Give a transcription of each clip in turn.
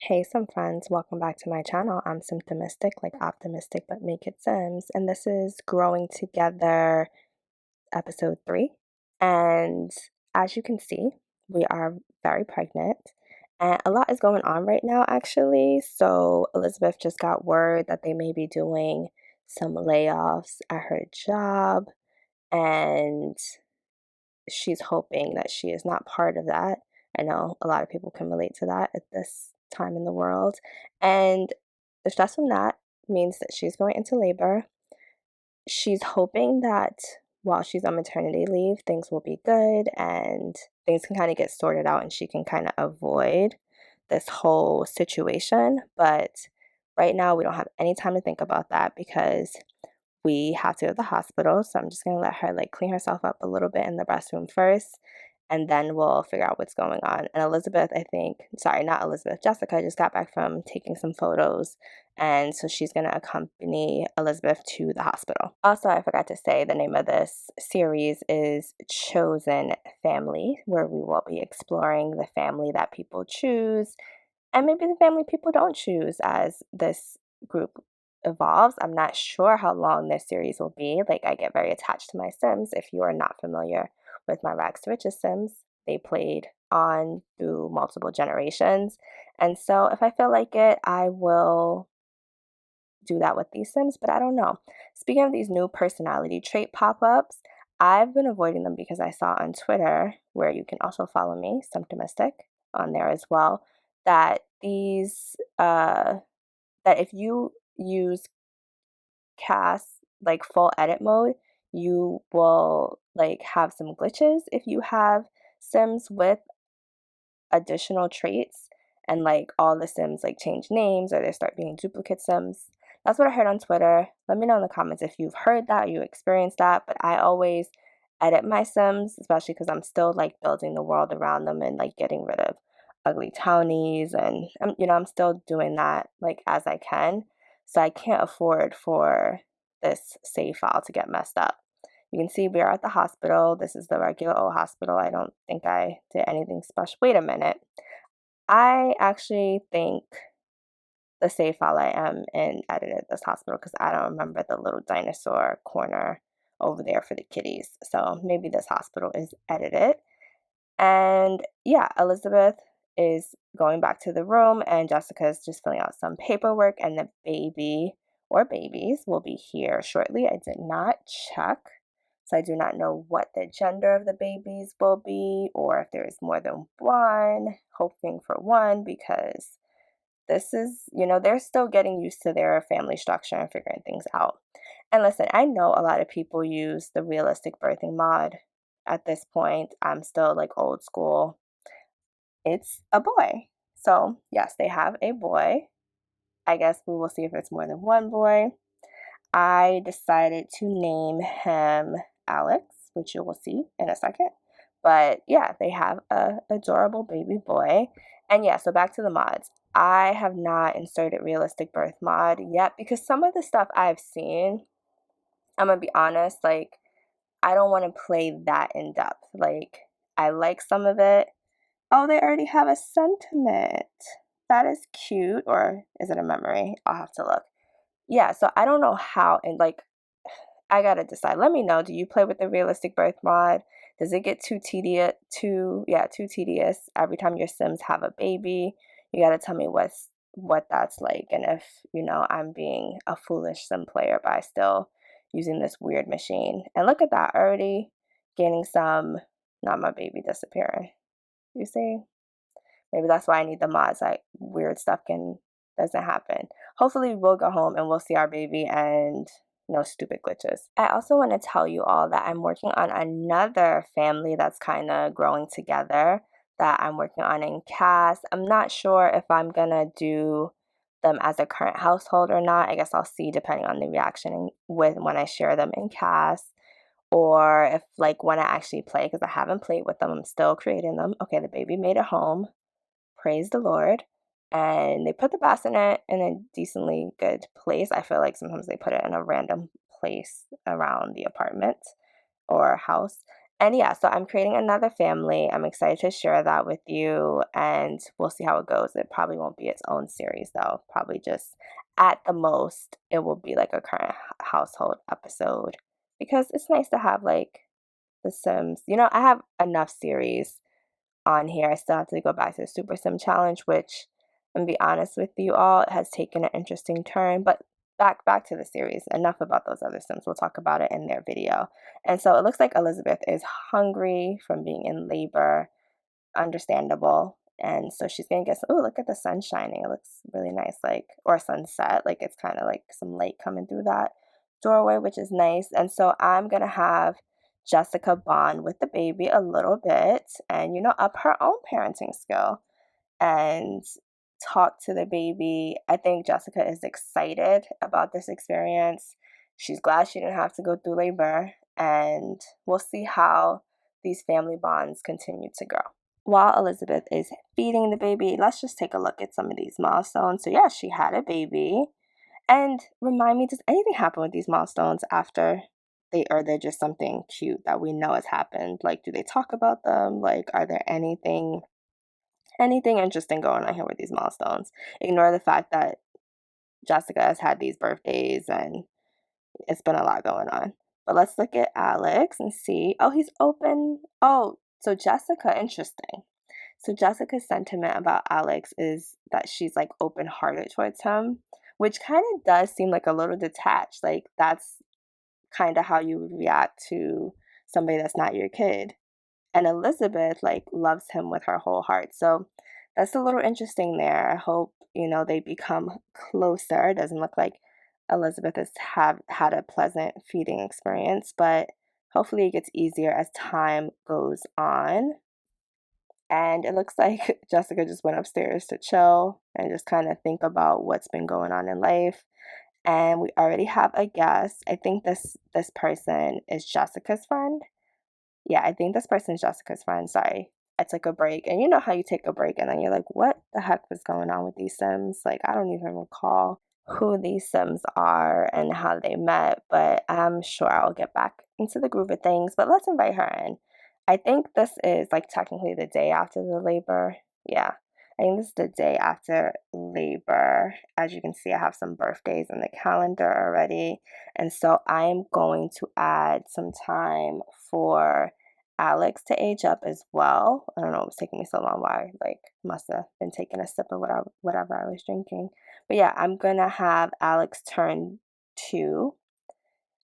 Hey, some friends, welcome back to my channel. I'm Symptomistic, like optimistic, but make it Sims. And this is Growing Together, episode 3. And as you can see, we are very pregnant. And a lot is going on right now, actually. So Elizabeth just got word that they may be doing some layoffs at her job. And she's hoping that she is not part of that. I know a lot of people can relate to that at this time in the world. And the stress from that means that she's going into labor. She's hoping that while she's on maternity leave, things will be good and things can kind of get sorted out and she can kind of avoid this whole situation. But right now, we don't have any time to think about that because we have to go to the hospital. So I'm just gonna let her like clean herself up a little bit in the restroom first, and then we'll figure out what's going on. And Elizabeth, I think, sorry, not Elizabeth, Jessica just got back from taking some photos. And so she's going to accompany Elizabeth to the hospital. Also, I forgot to say the name of this series is Chosen Family, where we will be exploring the family that people choose and maybe the family people don't choose as this group evolves. I'm not sure how long this series will be. Like, I get very attached to my Sims. If you are not familiar with my Rags to Riches Sims, they played on through multiple generations. And so if I feel like it, I will do that with these Sims, but I don't know. Speaking of these new personality trait pop-ups, I've been avoiding them because I saw on Twitter, where you can also follow me, Symptomistic, on there as well, that these that if you use cast like full edit mode, you will like have some glitches if you have Sims with additional traits and like all the Sims like change names or they start being duplicate Sims. That's what I heard on Twitter. Let me know in the comments if you've heard that or you experienced that. But I always edit my Sims, especially because I'm still like building the world around them and like getting rid of ugly townies and I'm still doing that like as I can. So I can't afford for this save file to get messed up. You can see we are at the hospital. This is the regular old hospital. I don't think I did anything special. Wait a minute. I actually think the save file I am in edited this hospital because I don't remember the little dinosaur corner over there for the kitties. So maybe this hospital is edited. And yeah, Elizabeth is going back to the room and Jessica's just filling out some paperwork and the baby or babies will be here shortly. I did not check. So I do not know what the gender of the babies will be or if there is more than one, hoping for one because this is, they're still getting used to their family structure and figuring things out. And listen, I know a lot of people use the realistic birthing mod. At this point, I'm still like old school. It's a boy. So, yes, they have a boy. I guess we will see if it's more than one boy. I decided to name him Alex, which you will see in a second. But yeah, they have a adorable baby boy. And yeah, so back to the mods. I have not inserted realistic birth mod yet because some of the stuff I've seen, I'm gonna be honest, like I don't want to play that in depth. Like I like some of it. Oh, they already have a sentiment. That is cute. Or is it a memory? I'll have to look. Yeah, so I don't know how, and like I gotta decide. Let me know. Do you play with the realistic birth mod? Does it get too tedious? Too tedious every time your Sims have a baby? You gotta tell me what that's like, and if I'm being a foolish Sim player by still using this weird machine. And look at that, already gaining some. Not my baby disappearing. You see? Maybe that's why I need the mods. Like weird stuff doesn't happen. Hopefully we'll go home and we'll see our baby and no stupid glitches. I also want to tell you all that I'm working on another family that's kind of growing together that I'm working on in cast. I'm not sure if I'm gonna do them as a current household or not. I guess I'll see depending on the reaction with when I share them in cast or if like when I actually play because I haven't played with them. I'm still creating them. Okay, the baby made it home. Praise the Lord. And they put the bassinet in a decently good place. I feel like sometimes they put it in a random place around the apartment or house. And yeah, so I'm creating another family. I'm excited to share that with you, and we'll see how it goes. It probably won't be its own series, though. Probably just at the most, it will be like a current household episode because it's nice to have like The Sims. You know, I have enough series on here. I still have to go back to the Super Sim Challenge, which, I'm gonna be honest with you all, it has taken an interesting turn. But back to the series. Enough about those other Sims. We'll talk about it in their video. And so it looks like Elizabeth is hungry from being in labor. Understandable. And so she's gonna get some, oh, look at the sun shining. It looks really nice, like, or sunset. Like it's kind of like some light coming through that doorway, which is nice. And so I'm gonna have Jessica bond with the baby a little bit and, up her own parenting skill and talk to the baby. I think Jessica is excited about this experience. She's glad she didn't have to go through labor, and we'll see how these family bonds continue to grow. While Elizabeth is feeding the baby, let's just take a look at some of these milestones. So, yeah, she had a baby. And remind me, does anything happen with these milestones after or they're just something cute that we know has happened? Like, do they talk about them? Like, are there anything interesting going on here with these milestones? Ignore the fact that Jessica has had these birthdays and it's been a lot going on. But let's look at Alex and see. Oh, he's open. Oh, so Jessica, interesting. So Jessica's sentiment about Alex is that she's like open-hearted towards him, which kind of does seem like a little detached. Like that's kind of how you would react to somebody that's not your kid. And Elizabeth like loves him with her whole heart. So that's a little interesting there. I hope, they become closer. It doesn't look like Elizabeth has had a pleasant feeding experience, but hopefully it gets easier as time goes on. And it looks like Jessica just went upstairs to chill and just kind of think about what's been going on in life. And we already have a guest. I think this person is Jessica's friend. Yeah, I think this person is Jessica's friend. Sorry. I took a break. And you know how you take a break and then you're like, what the heck was going on with these Sims? Like, I don't even recall who these Sims are and how they met, but I'm sure I'll get back into the groove of things. But let's invite her in. I think this is like technically the day after the labor. Yeah, I think this is the day after labor. As you can see, I have some birthdays in the calendar already. And so I'm going to add some time for Alex to age up as well. I don't know, it was taking me so long. Why? Like, must have been taking a sip of whatever I was drinking. But yeah, I'm gonna have Alex turn 2.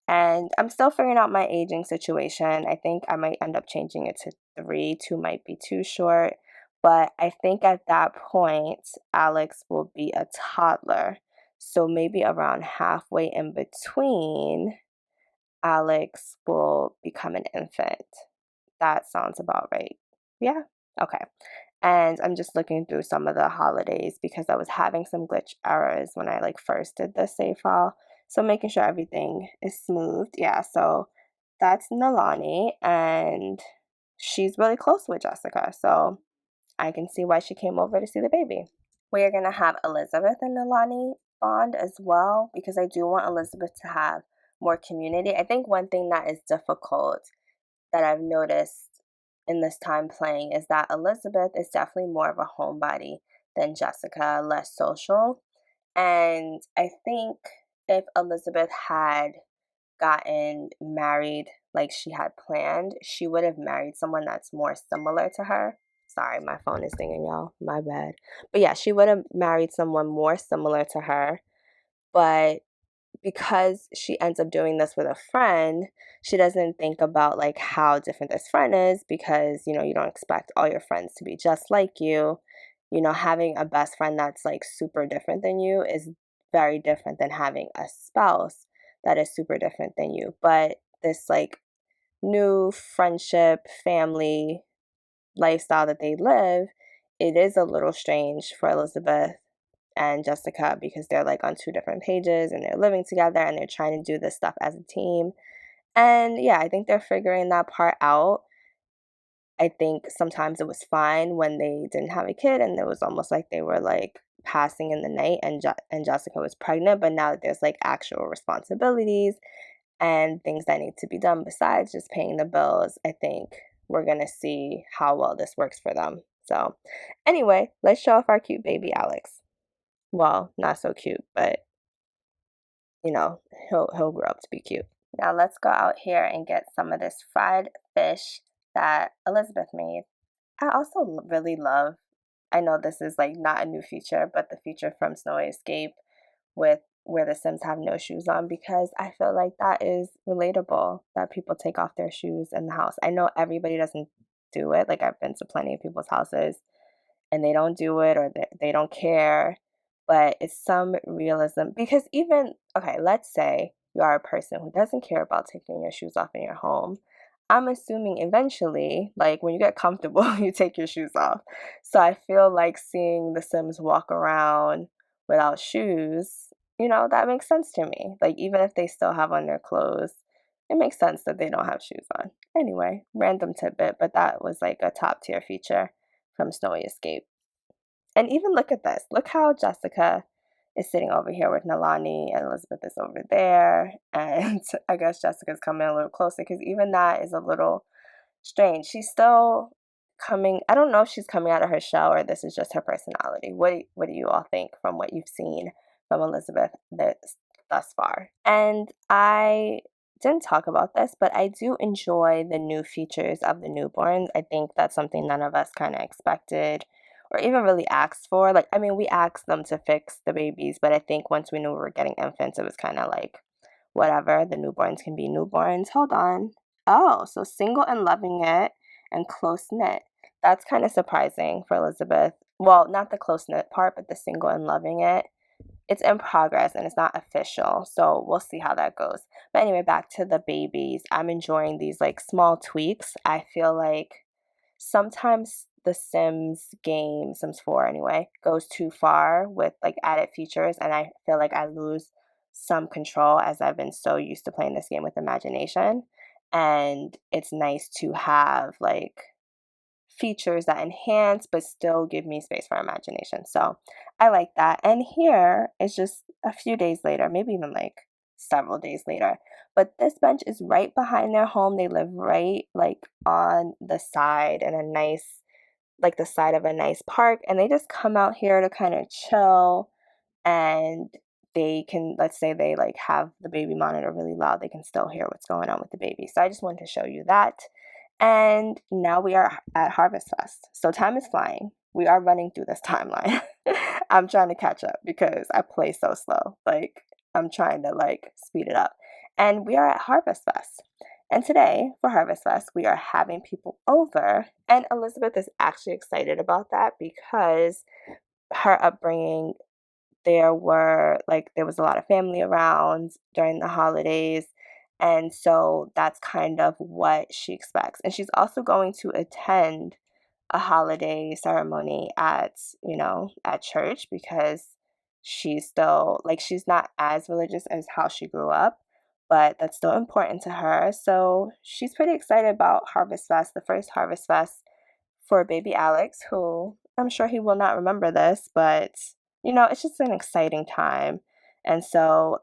And I'm still figuring out my aging situation. I think I might end up changing it to 3. 2 might be too short. But I think at that point, Alex will be a toddler. So maybe around halfway in between, Alex will become an infant. That sounds about right. Yeah? Okay. And I'm just looking through some of the holidays because I was having some glitch errors when I like first did the save file. So making sure everything is smoothed. Yeah, so that's Nalani and she's really close with Jessica. So I can see why she came over to see the baby. We are going to have Elizabeth and Nalani bond as well because I do want Elizabeth to have more community. I think one thing that is difficult that I've noticed in this time playing is that Elizabeth is definitely more of a homebody than Jessica, less social. And I think if Elizabeth had gotten married like she had planned, she would have married someone that's more similar to her. Sorry, my phone is dinging, y'all. My bad. But yeah, she would have married someone more similar to her. But because she ends up doing this with a friend, she doesn't think about like how different this friend is because, you don't expect all your friends to be just like you. Having a best friend that's like super different than you is very different than having a spouse that is super different than you. But this like new friendship, family lifestyle that they live, it is a little strange for Elizabeth and Jessica because they're like on 2 different pages and they're living together and they're trying to do this stuff as a team. And yeah, I think they're figuring that part out. I think sometimes it was fine when they didn't have a kid and it was almost like they were like passing in the night and Jessica was pregnant, but now that there's like actual responsibilities and things that need to be done besides just paying the bills, I think we're gonna see how well this works for them. So anyway, let's show off our cute baby Alex. Well, not so cute, but you know, he'll grow up to be cute. Now let's go out here and get some of this fried fish that Elizabeth made. I also really love, I know this is like not a new feature, but the feature from Snowy Escape with where the Sims have no shoes on, because I feel like that is relatable, that people take off their shoes in the house. I know everybody doesn't do it. Like I've been to plenty of people's houses and they don't do it, or they don't care, but it's some realism, because even, okay, let's say you are a person who doesn't care about taking your shoes off in your home. I'm assuming eventually, like when you get comfortable, you take your shoes off. So I feel like seeing the Sims walk around without shoes, that makes sense to me. Like even if they still have on their clothes, it makes sense that they don't have shoes on. Anyway, random tidbit, but that was like a top tier feature from Snowy Escape. And even look at this. Look how Jessica is sitting over here with Nalani and Elizabeth is over there. And I guess Jessica's coming a little closer, because even that is a little strange. She's still coming. I don't know if she's coming out of her shell or this is just her personality. What do you all think from what you've seen from Elizabeth thus far? And I didn't talk about this, but I do enjoy the new features of the newborns. I think that's something none of us kind of expected or even really asked for. Like, I mean, we asked them to fix the babies, but I think once we knew we were getting infants, it was kind of like, whatever, the newborns can be newborns. Hold on. Oh, so single and loving it and close knit. That's kind of surprising for Elizabeth. Well, not the close knit part, but the single and loving it. It's in progress and it's not official, so we'll see how that goes. But anyway, back to the babies. I'm enjoying these like small tweaks. I feel like sometimes the Sims game, Sims 4 anyway, goes too far with like added features, and I feel like I lose some control as I've been so used to playing this game with imagination. And it's nice to have like features that enhance but still give me space for imagination. So I like that. And here is just a few days later, maybe even like several days later. But this bench is right behind their home. They live right like on the side in a nice, like the side of a nice park. And they just come out here to kind of chill, and they can, let's say they like have the baby monitor really loud, they can still hear what's going on with the baby. So I just wanted to show you that. And now we are at Harvestfest. So time is flying. We are running through this timeline. I'm trying to catch up because I play so slow. Like I'm trying to like speed it up. And we are at Harvestfest. And today for Harvestfest, we are having people over. And Elizabeth is actually excited about that because her upbringing, there was a lot of family around during the holidays, and so that's kind of what she expects. And she's also going to attend a holiday ceremony at church, because she's still like, she's not as religious as how she grew up, but that's still important to her. So she's pretty excited about Harvest Fest, the first Harvest Fest for baby Alex, who I'm sure he will not remember this, but it's just an exciting time. And so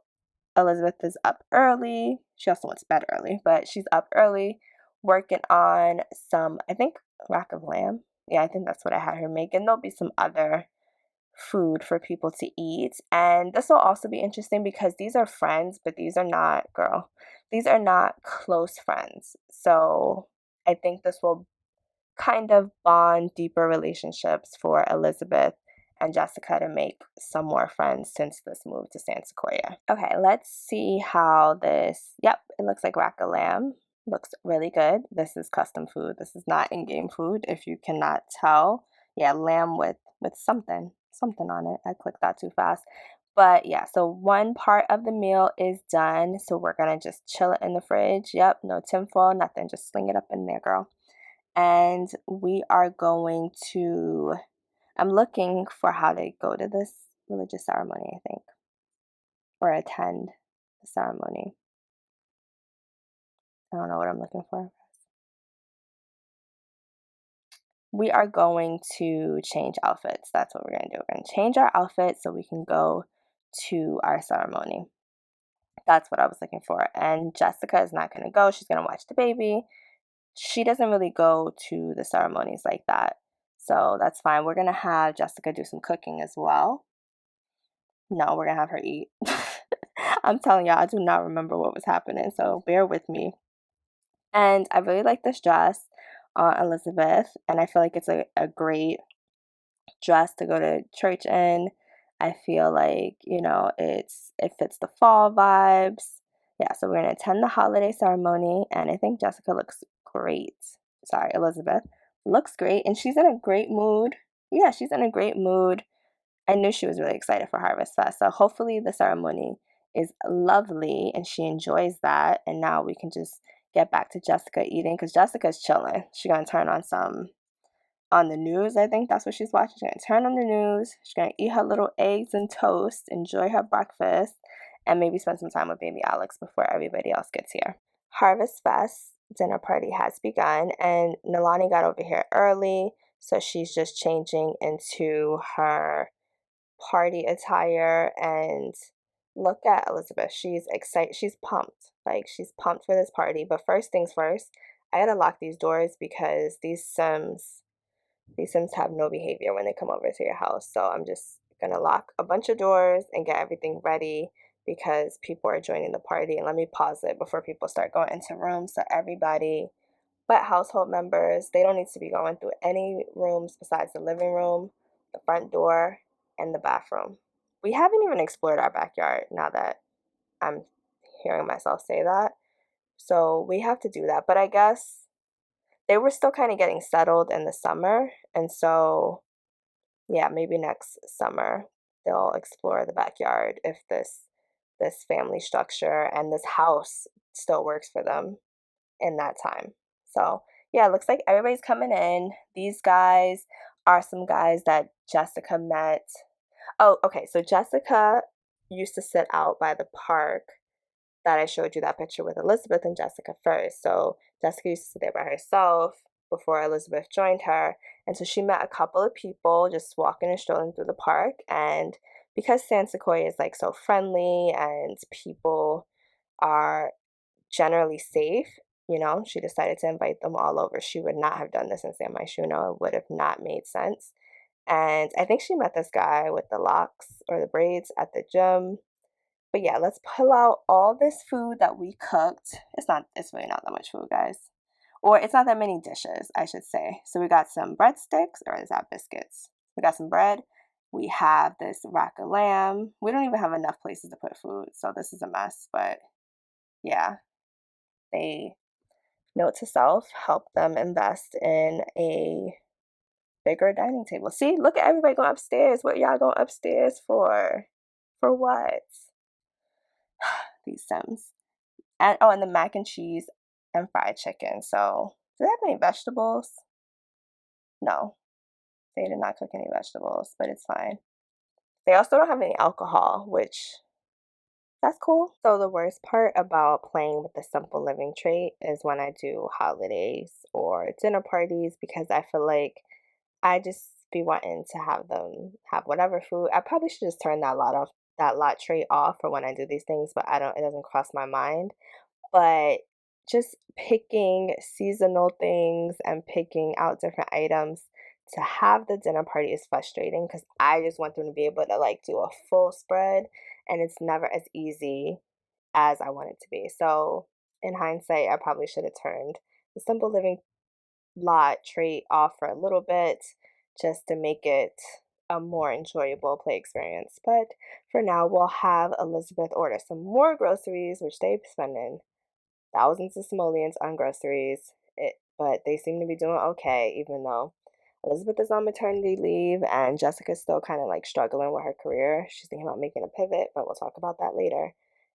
Elizabeth is up early. She also went to bed early, but she's up early working on some, I think, rack of lamb. Yeah, I think that's what I had her make. And there'll be some other food for people to eat. And this will also be interesting because these are friends, but these are not, girl, these are not close friends. So I think this will kind of bond deeper relationships for Elizabeth and Jessica to make some more friends since this move to San Sequoia. Okay, let's see how this, yep, it looks like rack of lamb. Looks really good. This is custom food. This is not in-game food, if you cannot tell. Yeah, lamb with something on it. I clicked that too fast. But yeah, so one part of the meal is done. So we're gonna just chill it in the fridge. Yep, no tinfoil, nothing. Just sling it up in there, girl. And we are going to, I'm looking for how to go to this religious ceremony, I think, or attend the ceremony. I don't know what I'm looking for. We are going to change outfits. That's what we're going to do. We're going to change our outfits so we can go to our ceremony. That's what I was looking for. And Jessica is not going to go. She's going to watch the baby. She doesn't really go to the ceremonies like that. So that's fine. We're going to have Jessica do some cooking as well. No, we're going to have her eat. I'm telling y'all, I do not remember what was happening. So bear with me. And I really like this dress on Elizabeth. And I feel like it's a great dress to go to church in. I feel like, it fits the fall vibes. Yeah, so we're gonna attend the holiday ceremony, and I think Jessica looks great. Sorry, Elizabeth looks great, and she's in a great mood. Yeah, she's in a great mood. I knew she was really excited for Harvestfest, so hopefully the ceremony is lovely and she enjoys that. And now we can just get back to Jessica eating because Jessica's chilling. She's gonna turn on the news. I think that's what she's watching. She's gonna turn on the news. She's gonna eat her little eggs and toast, enjoy her breakfast, and maybe spend some time with baby Alex before everybody else gets here. Harvest Fest dinner party has begun, and Nalani got over here early, so she's just changing into her party attire. And look at Elizabeth. She's excited. She's pumped. Like, she's pumped for this party. But first things first, I gotta lock these doors because these Sims have no behavior when they come over to your house. So I'm just gonna lock a bunch of doors and get everything ready because people are joining the party. And let me pause it before people start going into rooms. So everybody but household members, they don't need to be going through any rooms besides the living room, the front door, and the bathroom. We haven't even explored our backyard now that I'm hearing myself say that. So we have to do that. But I guess they were still kind of getting settled in the summer. And so, yeah, maybe next summer they'll explore the backyard if this family structure and this house still works for them in that time. So, yeah, it looks like everybody's coming in. These guys are some guys that Jessica met. Oh, okay. So Jessica used to sit out by the park that I showed you that picture with Elizabeth and Jessica first. So Jessica used to sit there by herself before Elizabeth joined her. And so she met a couple of people just walking and strolling through the park. And because San Sequoia is like so friendly and people are generally safe, she decided to invite them all over. She would not have done this in San Moschino. It would have not made sense. And I think she met this guy with the locks or the braids at the gym. But yeah, let's pull out all this food that we cooked. It's really not that much food, guys. Or it's not that many dishes, I should say. So we got some breadsticks, or is that biscuits? We got some bread. We have this rack of lamb. We don't even have enough places to put food, so this is a mess. But yeah, they note to self, help them invest in a bigger dining table. See, look at everybody going upstairs. What y'all going upstairs for? For what? These Sims. And the mac and cheese and fried chicken. So, do they have any vegetables? No, they did not cook any vegetables, but it's fine. They also don't have any alcohol, which that's cool. So the worst part about playing with the simple living trait is when I do holidays or dinner parties because I feel like I just be wanting to have them have whatever food. I probably should just turn that lot trait off for when I do these things, but it doesn't cross my mind. But just picking seasonal things and picking out different items to have the dinner party is frustrating because I just want them to be able to like do a full spread, and it's never as easy as I want it to be. So in hindsight, I probably should have turned the simple living lot trait off for a little bit just to make it a more enjoyable play experience. But for now, we'll have Elizabeth order some more groceries, which they've spending thousands of simoleons on groceries, but they seem to be doing okay, even though Elizabeth is on maternity leave and Jessica's still kind of like struggling with her career. She's thinking about making a pivot, but we'll talk about that later.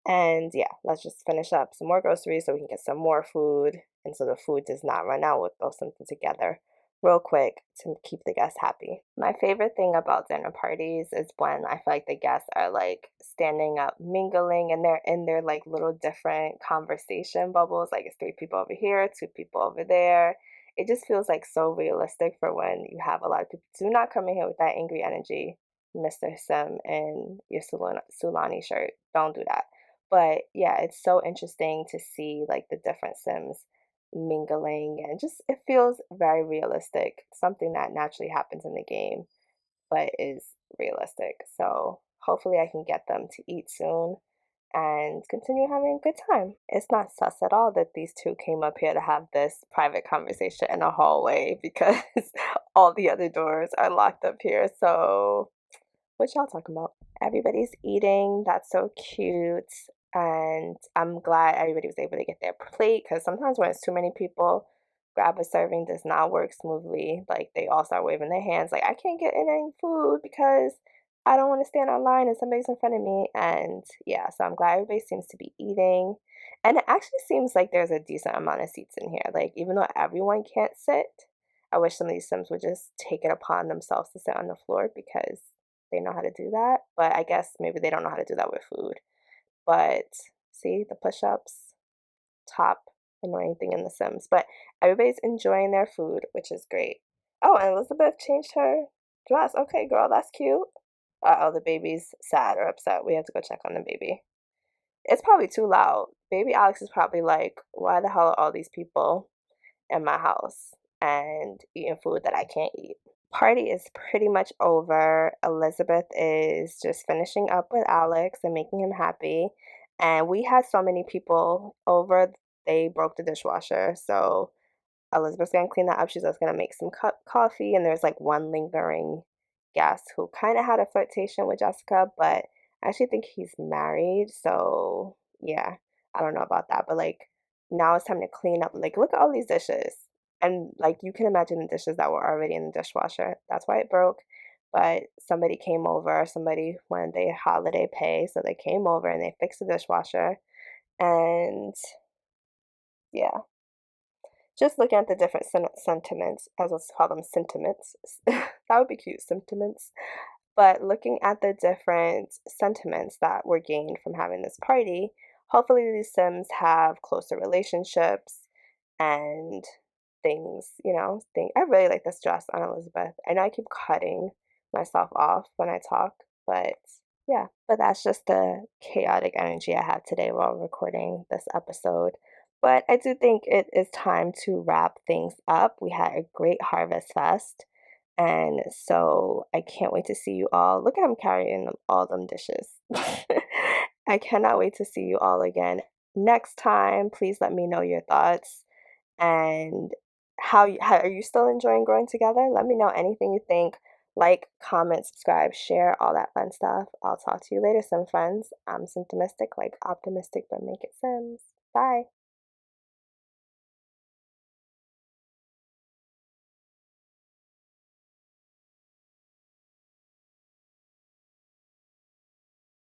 And yeah, let's just finish up some more groceries so we can get some more food. And so the food does not run out. We'll throw something together real quick to keep the guests happy. My favorite thing about dinner parties is when I feel like the guests are like standing up, mingling, and they're in their like little different conversation bubbles. Like it's 3 people over here, 2 people over there. It just feels like so realistic for when you have a lot of people. Do not come in here with that angry energy, Mr. Sim, and your Sulani shirt. Don't do that. But yeah, it's so interesting to see like the different Sims mingling, and just it feels very realistic, something that naturally happens in the game but is realistic. So hopefully I can get them to eat soon and continue having a good time. It's not sus at all that these two came up here to have this private conversation in a hallway because all the other doors are locked up here. So what y'all talking about? Everybody's eating. That's so cute. And I'm glad everybody was able to get their plate, because sometimes when it's too many people, grab a serving does not work smoothly. Like they all start waving their hands, like, I can't get in any food because I don't want to stand online and somebody's in front of me. And yeah, so I'm glad everybody seems to be eating. And it actually seems like there's a decent amount of seats in here. Like, even though everyone can't sit, I wish some of these Sims would just take it upon themselves to sit on the floor, because they know how to do that. But I guess maybe they don't know how to do that with food. But see the push-ups, top annoying thing in The Sims. But everybody's enjoying their food, which is great. Oh, and Elizabeth changed her dress. Okay, girl, that's cute. Uh-oh, the baby's sad or upset. We have to go check on the baby. It's probably too loud. Baby Alex is probably like, why the hell are all these people in my house and eating food that I can't eat? Party is pretty much over. Elizabeth is just finishing up with Alex and making him happy. And we had so many people over, they broke the dishwasher. So Elizabeth's gonna clean that up. She's just gonna make some coffee. And there's like one lingering guest who kind of had a flirtation with Jessica, but I actually think he's married. So yeah, I don't know about that. But like, now it's time to clean up. Like, look at all these dishes. And like, you can imagine the dishes that were already in the dishwasher. That's why it broke. But somebody came over, somebody wanted their holiday pay. So they came over and they fixed the dishwasher. And yeah, just looking at the different sentiments, as let's call them sentiments. That would be cute, sentiments. But looking at the different sentiments that were gained from having this party, hopefully these Sims have closer relationships and things, I really like this dress on Elizabeth. I know I keep cutting myself off when I talk, but yeah, but that's just the chaotic energy I have today while recording this episode. But I do think it is time to wrap things up. We had a great Harvest Fest. And so I can't wait to see you all. Look at him carrying all them dishes. I cannot wait to see you all again next time. Please let me know your thoughts and how are you still enjoying growing together? Let me know anything you think. Like, comment, subscribe, share, all that fun stuff. I'll talk to you later, Sim friends. I'm Symptomistic, like optimistic, but make it Sims. Bye.